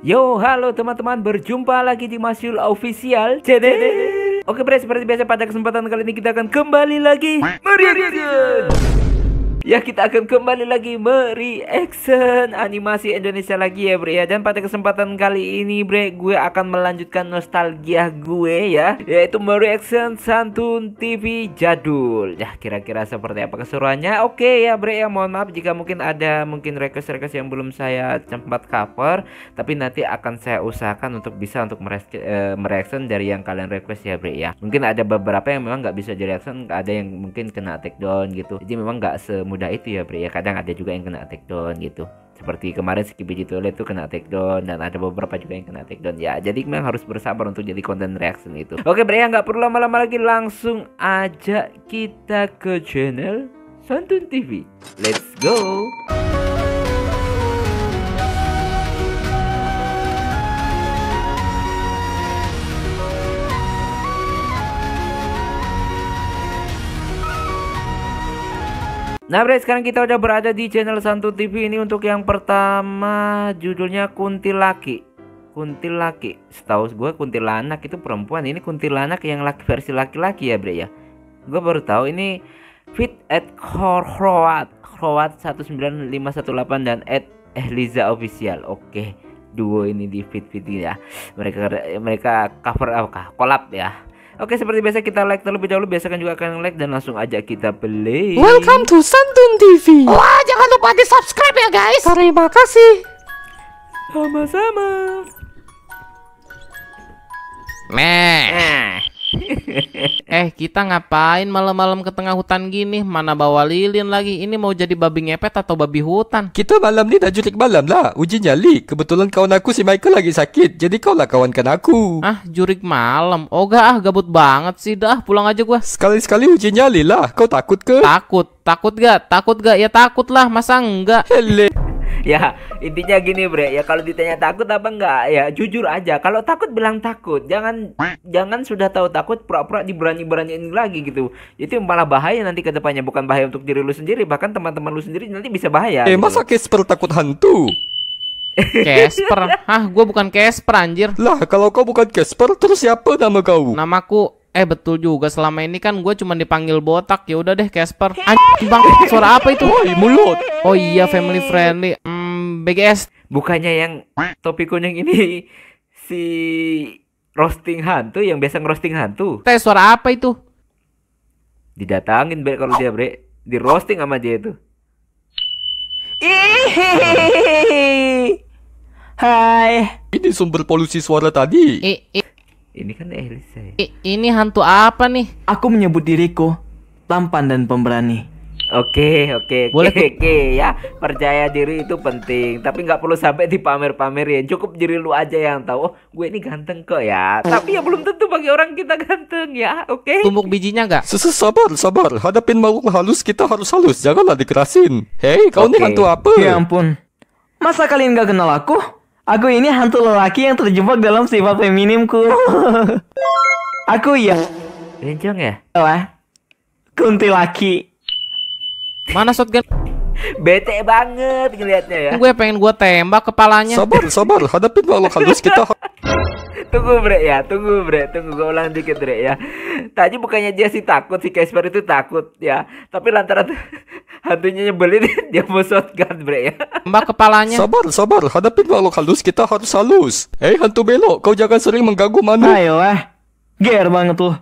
Yo, halo teman-teman, berjumpa lagi di Masyul Official. Oke bre, seperti biasa pada kesempatan kali ini kita akan kembali lagi mereaction. Ya, kita akan kembali lagi mereaction animasi Indonesia lagi ya bre ya. Dan pada kesempatan kali ini bre, gue akan melanjutkan nostalgia gue ya, yaitu mereaction Santun TV jadul. Ya, kira-kira seperti apa keseruannya? Oke ya bre ya, mohon maaf jika mungkin ada request-request yang belum saya sempat cover, tapi nanti akan saya usahakan untuk bisa untuk mereaction dari yang kalian request ya bre ya. Mungkin ada beberapa yang memang nggak bisa di reaction, ada yang mungkin kena take down gitu. Jadi memang nggak semudah itu ya bre ya, kadang ada juga yang kena take down gitu, seperti kemarin Skibidi Toilet itu kena take down, dan ada beberapa juga yang kena take down ya. Jadi memang harus bersabar untuk jadi konten reaction itu. Oke bre ya, nggak perlu lama-lama lagi, langsung aja kita ke channel Santun TV. Let's go. Nah bre, sekarang kita udah berada di channel Santun TV ini. Untuk yang pertama judulnya Kuntilaki. Kuntilaki, setahu gue kuntilanak itu perempuan, ini kuntilanak yang versi laki-laki ya bre ya. Gue baru tahu ini fit at Croat 19518 dan at Ehliza official. Oke, duo ini di fit ya. Mereka cover collab ya. Oke, seperti biasa kita like terlebih dahulu. Biasakan juga kalian like dan langsung aja kita play. Welcome to Santun TV. Wah, jangan lupa di subscribe ya guys. Terima kasih. Sama-sama. Meh. Kita ngapain malam-malam ke tengah hutan gini? Mana bawa lilin lagi? Ini mau jadi babi ngepet atau babi hutan? Kita malam ni dah jurik malam lah. Uji nyali. Kebetulan kawan aku si Michael lagi sakit. Jadi kau lah kawankan aku. Ah, jurik malam? Oh gabut banget sih. Dah, pulang aja gua. Sekali-sekali uji nyali lah. Kau takut ke? Takut gak? Takut gak? Ya takut lah. Masa enggak? Hele. Ya, intinya gini bre ya, kalau ditanya takut apa enggak ya jujur aja. Kalau takut bilang takut, jangan sudah tahu takut pura-pura diberani-beraniin lagi gitu. Itu malah bahaya nanti ke depannya. Bukan bahaya untuk diri lu sendiri, bahkan teman-teman lu sendiri nanti bisa bahaya gitu. Masa Casper takut hantu? Casper? Hah, gua bukan Casper anjir. Lah, kalau kau bukan Casper, terus siapa nama kau? Namaku betul juga, selama ini kan gue cuma dipanggil botak. Ya udah deh Casper. Anjing bang, suara apa itu? Woi, mulut. Oh iya, family friendly. BGS. Bukannya yang topi kuning ini si roasting hantu, yang biasa ngerosting hantu. Suara apa itu? Didatangin bre kalau dia bre, di roasting sama dia itu. Hai. Ini sumber polusi suara tadi. Ini kan Elisa. Ini hantu apa nih? Aku menyebut diriku tampan dan pemberani. Oke Boleh, ya, percaya diri itu penting, tapi nggak perlu sampai dipamer-pamerin. Cukup diri lu aja yang tahu. Oh, gue ini ganteng kok ya. Tapi ya belum tentu bagi orang kita ganteng ya. Oke. Tumbuk bijinya nggak? Sabar. Hadapin makhluk halus kita harus halus. Janganlah dikerasin. Hei, kau nih hantu apa? Ya ampun. Masa kalian gak kenal aku? Aku ini hantu lelaki yang terjebak dalam sifat feminimku. Aku ya. Rencong ya? Kuntilaki. Mana shotgun? Bete banget ngelihatnya ya. Gue pengen gue tembak kepalanya. Sabar. Hadapin makhluk halus kita. Tunggu bre, gue ulang dikit bre ya. Tadi bukannya dia sih takut, si Casper itu takut ya, tapi lantaran hantunya nyebelin dia mau shotgun bre ya. Tembak kepalanya. Sabar. Hadapin makhluk halus kita harus halus. Hei hantu belok, kau jangan sering mengganggu manu. Ayolah, ger banget tuh.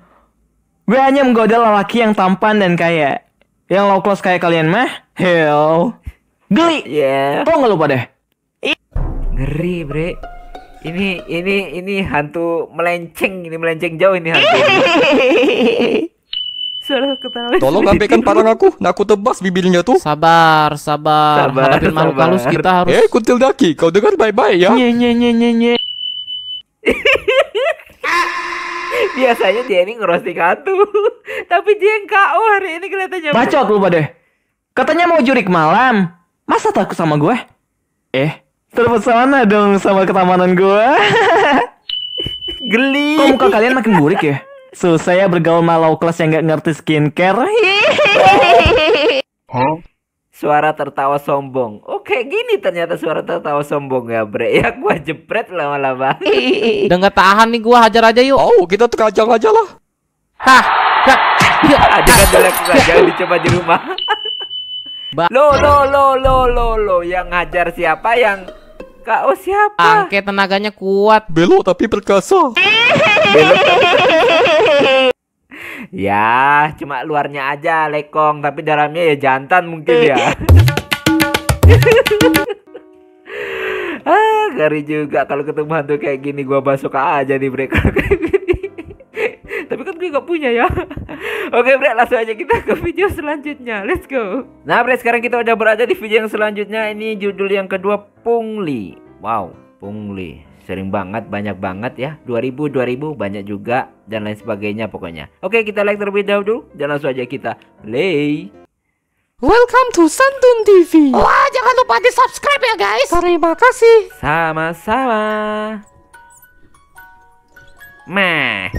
Gue hanya menggoda lelaki yang tampan dan kaya. Yang low class kayak kalian mah, hell, geli. Ya. Tau nggak lupa deh. Ngeri bre. Ini hantu melenceng jauh ini hantu. Salah ketawa. Tolong ambilkan parang aku. Nah, aku tebas bibirnya tuh. Sabar. Hadapin makhluk halus kita harus. Kuntil daki, kau dengar baik-baik ya. Nye. Biasanya dia ini ngerosting hantu, tapi dia yang KO hari ini kelihatannya. Bacot lu deh. Katanya mau jurik malam. Masa takut sama gue? Terpesona dong sama ketamanan gue. Geli. Kok muka kalian makin burik ya? Susah ya bergaul sama low class yang gak ngerti skincare. Suara tertawa sombong. Oke, gini ternyata suara tertawa sombong ya, bre. Ya gua jepret lama-lama. Udah nggak tahan nih gua, hajar aja yuk. Oh, kita terajang aja lah. Hah, hah, yuk. Jangan dilakukan, jangan dicoba di rumah. Lo, yang ngajar siapa? Yang KO siapa? Angke tenaganya kuat. Belok tapi perkasa. Ya, cuma luarnya aja lekong, tapi dalamnya ya jantan mungkin ya. Ngeri juga kalau ketemu hantu kayak gini, gua masuk aja nih mereka kayak gini. Tapi kan gue gak punya ya. Oke bre, langsung aja kita ke video selanjutnya. Let's go. Nah bre, sekarang kita udah berada di video yang selanjutnya. Ini judul yang kedua, Pungli. Wow, Pungli sering banget, banyak banget ya. 2000 banyak juga, dan lain sebagainya pokoknya. Oke, kita like terlebih dahulu dan langsung aja kita play. Welcome to Santun TV. Wah, jangan lupa di subscribe ya guys. Terima kasih. Sama-sama. Meh.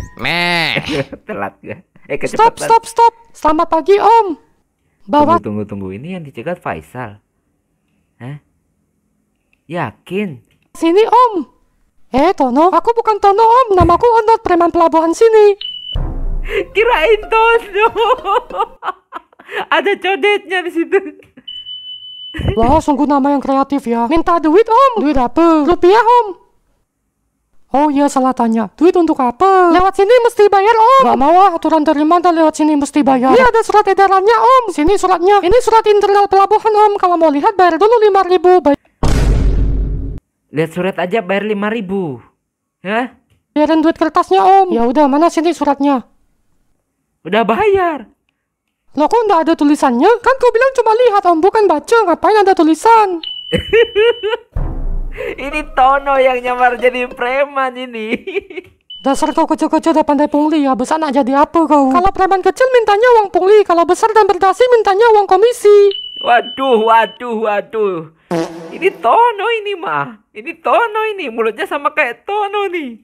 Telat ya. Kecepatan. Stop. Selamat pagi Om. Bawa. Tunggu. Ini yang dicegat Faisal. Hah? Yakin? Sini Om. Tono, aku bukan Tono Om. Namaku Onot, preman pelabuhan sini. Kirain Tono. Ada codetnya di situ. Wah, sungguh nama yang kreatif ya. Minta duit Om. Duit apa? Rupiah Om. Oh iya, salah tanya. Duit untuk apa? Lewat sini mesti bayar Om. Gak mau aturan dari mana lewat sini mesti bayar. Ini ada surat edarannya Om. Sini suratnya. Ini surat internal pelabuhan Om. Kalau mau lihat bayar dulu 5.000. Lihat surat aja bayar 5.000. Hah? Bayarin duit kertasnya Om. Ya udah, mana sini suratnya? Udah bayar. Loh kok nggak ada tulisannya? Kan kau bilang cuma lihat Om, bukan baca. Ngapain ada tulisan? Ini Tono yang nyamar jadi preman ini. Dasar kau kecil-kecil udah pandai pungli ya. Besar nak jadi apa kau? Kalau preman kecil mintanya uang pungli. Kalau besar dan berdasi mintanya uang komisi. Waduh. Ini Tono ini mah. Ini Tono ini. Mulutnya sama kayak Tono nih.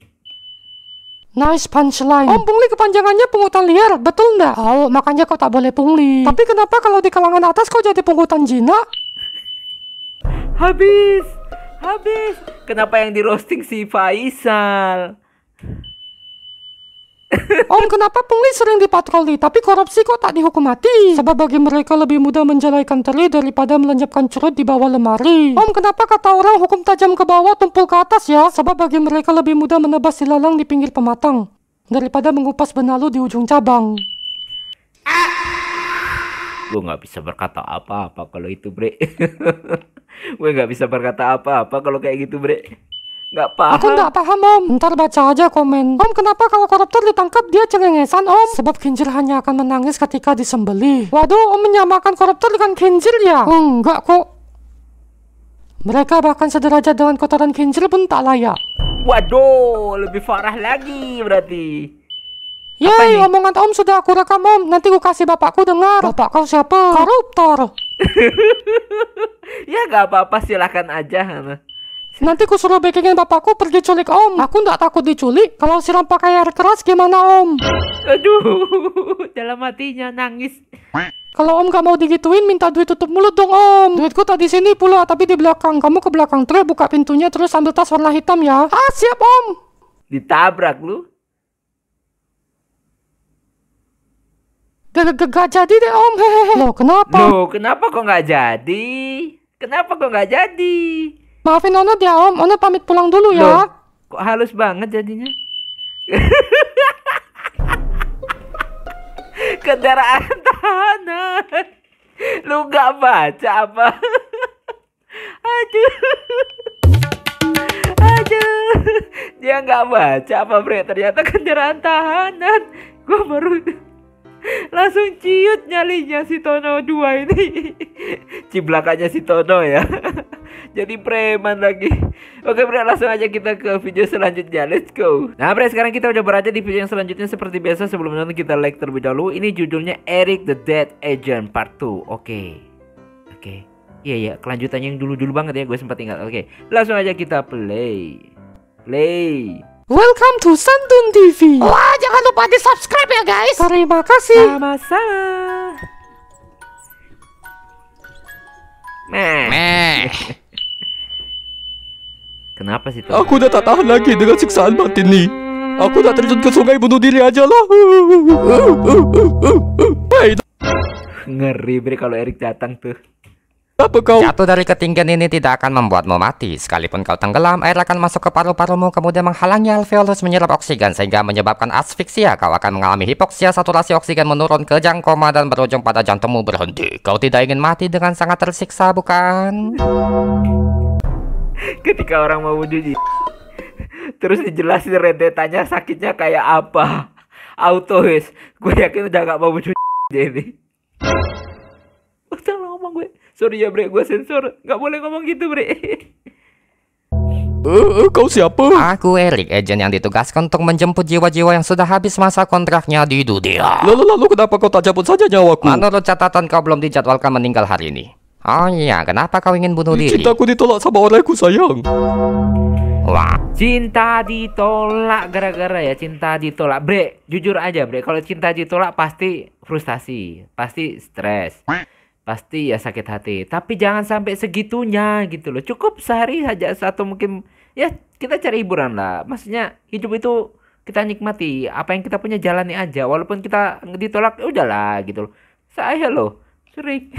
Nice punchline. Om, pungli kepanjangannya pungutan liar, betul nggak? Oh, makanya kau tak boleh pungli. Tapi kenapa kalau di kalangan atas kau jadi pungutan jinak? Habis. Kenapa yang di roasting si Faisal? Om, kenapa pungli sering dipatroli, tapi korupsi kok tak dihukum mati? Sebab bagi mereka lebih mudah menjelaikan teri daripada melenyapkan curut di bawah lemari. Om, kenapa kata orang hukum tajam ke bawah tumpul ke atas ya? Sebab bagi mereka lebih mudah menebas silalang di pinggir pematang daripada mengupas benalu di ujung cabang. Gue gak bisa berkata apa-apa kalau itu bre. Gue gak bisa berkata apa-apa kalau kayak gitu bre. Gak paham. Aku gak paham Om. Ntar baca aja komen. Om, kenapa kalau koruptor ditangkap dia cengengesan Om? Sebab khinjil hanya akan menangis ketika disembelih. Waduh, Om menyamakan koruptor dengan khinjil ya? Enggak kok. Mereka bahkan sederajat dengan kotoran khinjil pun tak layak. Waduh, lebih parah lagi berarti. Yeay, omongan Om sudah aku rekam Om. Nanti aku kasih bapakku dengar. Bapak kau siapa? Koruptor. Ya gak apa-apa, silakan aja. Nanti ku suruh backingin bapakku pergi culik Om. Aku nggak takut diculik. Kalau siram pakai air keras gimana Om? Aduh, dalam hatinya nangis. Kalau Om gak mau digituin, minta duit tutup mulut dong Om. Duitku tak di sini pula, tapi di belakang. Kamu ke belakang truk, buka pintunya, terus ambil tas warna hitam ya. Siap Om. Ditabrak lu. Gak jadi deh Om. Hehehe. Loh kenapa? Loh kenapa kok gak jadi? Kenapa kok gak jadi? Maafin Onot ya Om. Onot pamit pulang dulu ya. Loh, kok halus banget jadinya? Kendaraan tahanan. Lu gak baca apa? Aduh. Dia gak baca apa bre? Ternyata kendaraan tahanan. Gue baru langsung ciut nyalinya si Tono 2 ini. Ciblakannya si Tono ya. Jadi preman lagi. Oke bre, langsung aja kita ke video selanjutnya. Let's go. Nah bre, sekarang kita udah berada di video yang selanjutnya. Seperti biasa sebelum nonton kita like terlebih dahulu. Ini judulnya Eric the Dead Agent Part 2. Oke. Iya, kelanjutannya yang dulu banget ya. Gue sempat ingat. Oke, langsung aja kita play. Welcome to Santun TV. Wah, jangan lupa di subscribe ya guys. Terima kasih. Sama-sama. Meh. Kenapa sih tuh? Aku udah tak tahan lagi dengan siksaan batin nih. Aku tak terjun ke sungai bunuh diri aja lah. Hei, Ngeri bre kalau Erik datang tuh. apa kau? Jatuh dari ketinggian ini tidak akan membuatmu mati. Sekalipun kau tenggelam, air akan masuk ke paru-parumu, kemudian menghalangi alveolus menyerap oksigen sehingga menyebabkan asfiksia. Kau akan mengalami hipoksia, saturasi oksigen menurun, kejang koma, dan berujung pada jantungmu berhenti. Kau tidak ingin mati dengan sangat tersiksa, bukan? Ketika orang mau bunuh diri, terus dijelasin rentetannya sakitnya kayak apa. Auto wis. Gue yakin udah gak mau bunuh diri ini. Salah ngomong gue. Sorry ya bre, gue sensor. Gak boleh ngomong gitu bre. Kau siapa? Aku Erik, agen yang ditugaskan untuk menjemput jiwa-jiwa yang sudah habis masa kontraknya di dunia. Lalu kenapa kau tak cabut saja nyawaku? Menurut catatan kau belum dijadwalkan meninggal hari ini. Oh iya, kenapa kau ingin bunuh diri? Cintaku ditolak sama orangku sayang. Wah, Cinta ditolak gara-gara ya cinta ditolak. Bre, jujur aja bre, kalau cinta ditolak pasti frustasi, pasti stres, pasti ya sakit hati. Tapi jangan sampai segitunya gitu loh. Cukup sehari saja satu mungkin ya kita cari hiburan lah. Maksudnya hidup itu kita nikmati apa yang kita punya, jalani aja. Walaupun kita ditolak ya udahlah gitu loh. Saya loh sering.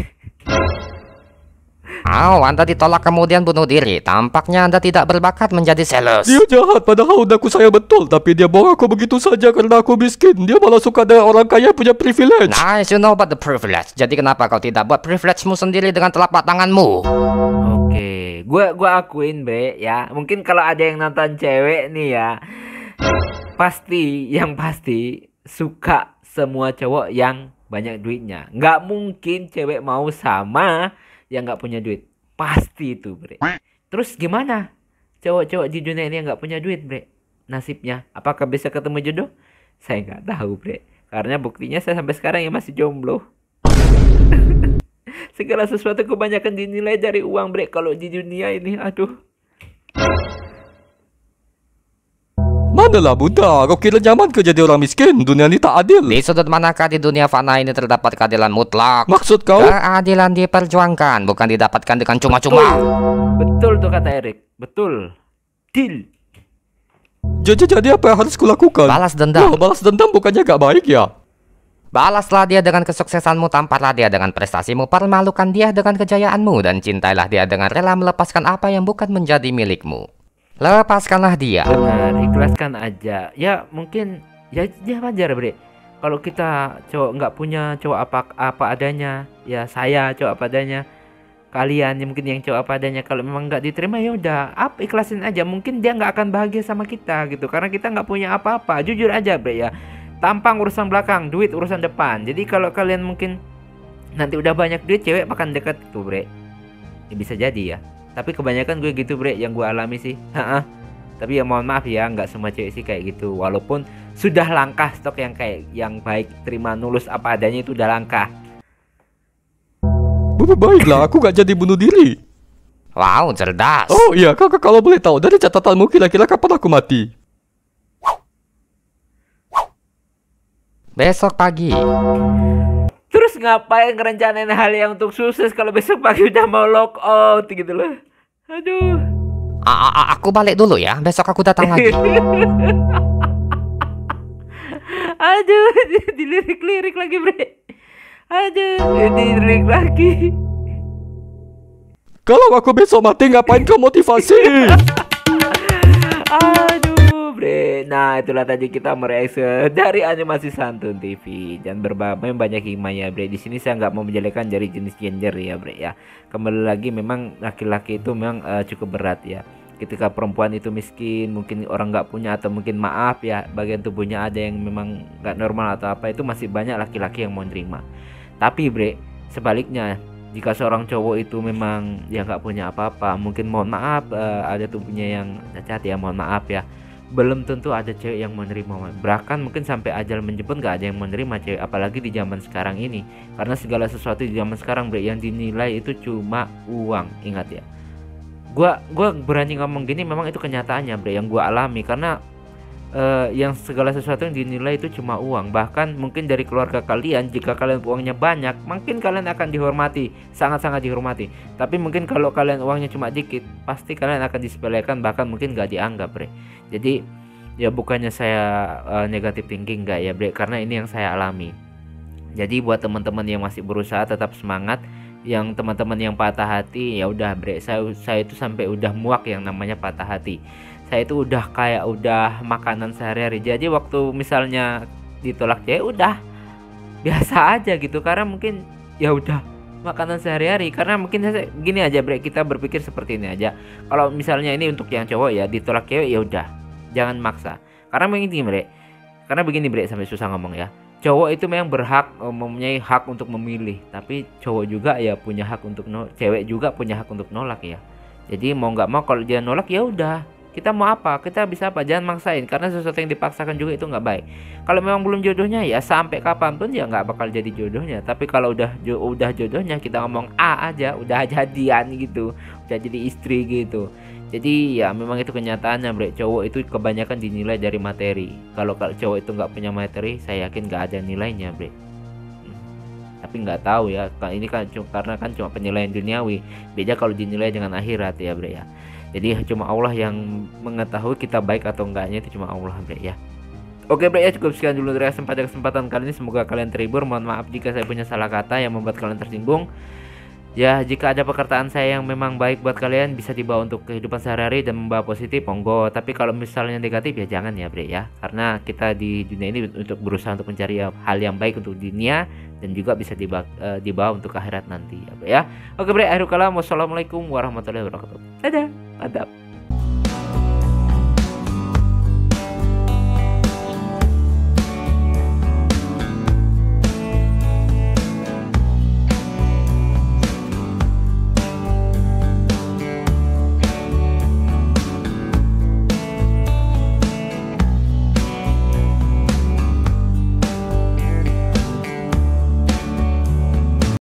Anda ditolak kemudian bunuh diri. Tampaknya Anda tidak berbakat menjadi sales. Dia jahat padahal udah aku sayang betul. Tapi dia bawa aku begitu saja karena aku miskin. Dia malah suka dengan orang kaya punya privilege. Nice, you know about the privilege. Jadi kenapa kau tidak buat privilege-mu sendiri dengan telapak tanganmu? Oke, gua akuin bre ya. Mungkin kalau ada yang nonton cewek nih ya, yang pasti suka semua cowok yang banyak duitnya. Nggak mungkin cewek mau sama yang nggak punya duit. Pasti itu bre. Terus gimana cowok-cowok di dunia ini yang nggak punya duit bre? Nasibnya apakah bisa ketemu jodoh? Saya nggak tahu bre. Karena buktinya saya sampai sekarang ya masih jomblo. Segala sesuatu kebanyakan dinilai dari uang bre. Kalau di dunia ini aduh. Manalah Buddha, kau kira nyaman ke jadi orang miskin? Dunia ini tak adil. Di sudut manakah di dunia fana ini terdapat keadilan mutlak? Maksud kau? Keadilan diperjuangkan, bukan didapatkan dengan cuma-cuma. Betul tuh kata Erik. Betul. Deal. Jadi apa yang harus kulakukan? Balas dendam. Wah, balas dendam bukannya gak baik ya? Balaslah dia dengan kesuksesanmu, tamparlah dia dengan prestasimu, permalukan dia dengan kejayaanmu, dan cintailah dia dengan rela melepaskan apa yang bukan menjadi milikmu. Lepaskanlah dia. Benar, ikhlaskan aja. Ya mungkin ya wajar bre. Kalau kita cowok nggak punya cowok apa adanya, ya saya cowok apa adanya. Kalian yang mungkin yang cowok apa adanya, kalau memang nggak diterima ya udah, ikhlasin aja. Mungkin dia nggak akan bahagia sama kita gitu, karena kita nggak punya apa-apa. Jujur aja bre ya. Tampang urusan belakang, duit urusan depan. Jadi kalau kalian mungkin nanti udah banyak duit, cewek akan dekat tuh bre. Ya bisa jadi ya. Tapi kebanyakan gue gitu bre, yang gue alami sih. Tapi ya mohon maaf ya, nggak semua cewek sih kayak gitu. Walaupun sudah langkah stok yang kayak yang baik, terima nulus apa adanya itu udah langkah. Baiklah, aku gak jadi bunuh diri. Wow, cerdas. Oh iya, kakak kalau boleh tahu dari catatanmu kira-kira kapan aku mati? Besok pagi. Terus ngapain ngerencanain hal yang untuk sukses kalau besok pagi udah mau lock out gitu loh. Aduh. Aku balik dulu ya, besok aku datang lagi. Aduh, dilirik-lirik lagi bre. Aduh, dilirik lagi. Kalau aku besok mati ngapain kau motivasi? Aduh bre. Nah itulah tadi kita mereaksi dari animasi Santun TV. Dan memang banyak hikmahnya bre. Di sini saya nggak mau menjelekan dari jenis gender ya bre ya. Kembali lagi memang laki-laki itu memang cukup berat ya. Ketika perempuan itu miskin, mungkin orang nggak punya, atau mungkin maaf ya bagian tubuhnya ada yang memang nggak normal atau apa, itu masih banyak laki-laki yang mau nerima. Tapi bre, sebaliknya jika seorang cowok itu memang ya nggak punya apa-apa, mungkin mohon maaf ada tubuhnya yang cacat ya, mohon maaf ya, belum tentu ada cewek yang menerima. Bahkan mungkin sampai ajal menjemput nggak ada yang menerima cewek, apalagi di zaman sekarang ini. Karena segala sesuatu di zaman sekarang bre, yang dinilai itu cuma uang. Ingat ya, gua berani ngomong gini, memang itu kenyataannya bre, yang gua alami. Karena yang segala sesuatu yang dinilai itu cuma uang. Bahkan mungkin dari keluarga kalian, jika kalian uangnya banyak, mungkin kalian akan dihormati, sangat-sangat dihormati. Tapi mungkin kalau kalian uangnya cuma dikit, pasti kalian akan disepelekan, bahkan mungkin gak dianggap, bre. Jadi ya bukannya saya negatif thinking, enggak ya, bre, karena ini yang saya alami. Jadi buat teman-teman yang masih berusaha tetap semangat. Yang teman-teman yang patah hati, ya udah, bre, saya itu sampai udah muak yang namanya patah hati. Saya itu udah kayak udah makanan sehari-hari. Jadi waktu misalnya ditolak cewek, udah biasa aja gitu, karena mungkin ya udah makanan sehari-hari. Karena mungkin gini aja, bre, kita berpikir seperti ini aja. Kalau misalnya ini untuk yang cowok ya, ditolak cewek ya udah, jangan maksa. Karena begini, bre, sampai susah ngomong ya. Cowok itu memang berhak, mempunyai hak untuk memilih, tapi cowok juga ya punya hak untuk cewek juga punya hak untuk nolak ya. Jadi mau nggak mau, kalau dia nolak ya udah, kita mau apa, kita bisa apa, jangan maksain, karena sesuatu yang dipaksakan juga itu nggak baik. Kalau memang belum jodohnya ya sampai kapanpun ya nggak bakal jadi jodohnya. Tapi kalau udah jodohnya, kita ngomong A aja, udah jadian gitu, udah jadi istri gitu. Jadi ya memang itu kenyataannya, bre. Cowok itu kebanyakan dinilai dari materi. Kalau cowok itu nggak punya materi, saya yakin nggak ada nilainya, bre. Tapi nggak tahu ya, ini kan karena kan cuma penilaian duniawi. Beda kalau dinilai dengan akhirat ya, bre ya. Jadi cuma Allah yang mengetahui kita baik atau enggaknya, itu cuma Allah, bre ya. Oke, bre ya, cukup sekian dulu dari pada kesempatan kali ini. Semoga kalian terhibur. Mohon maaf jika saya punya salah kata yang membuat kalian tersinggung. Ya, jika ada perkataan saya yang memang baik buat kalian, bisa dibawa untuk kehidupan sehari-hari dan membawa positif, monggo. Tapi kalau misalnya negatif ya jangan ya, bre ya. Karena kita di dunia ini untuk berusaha untuk mencari hal yang baik untuk dunia dan juga bisa dibawa untuk akhirat nanti ya, bre ya. Oke, bre, akhirul kalam. Wassalamualaikum warahmatullahi wabarakatuh. Dadah, mantap.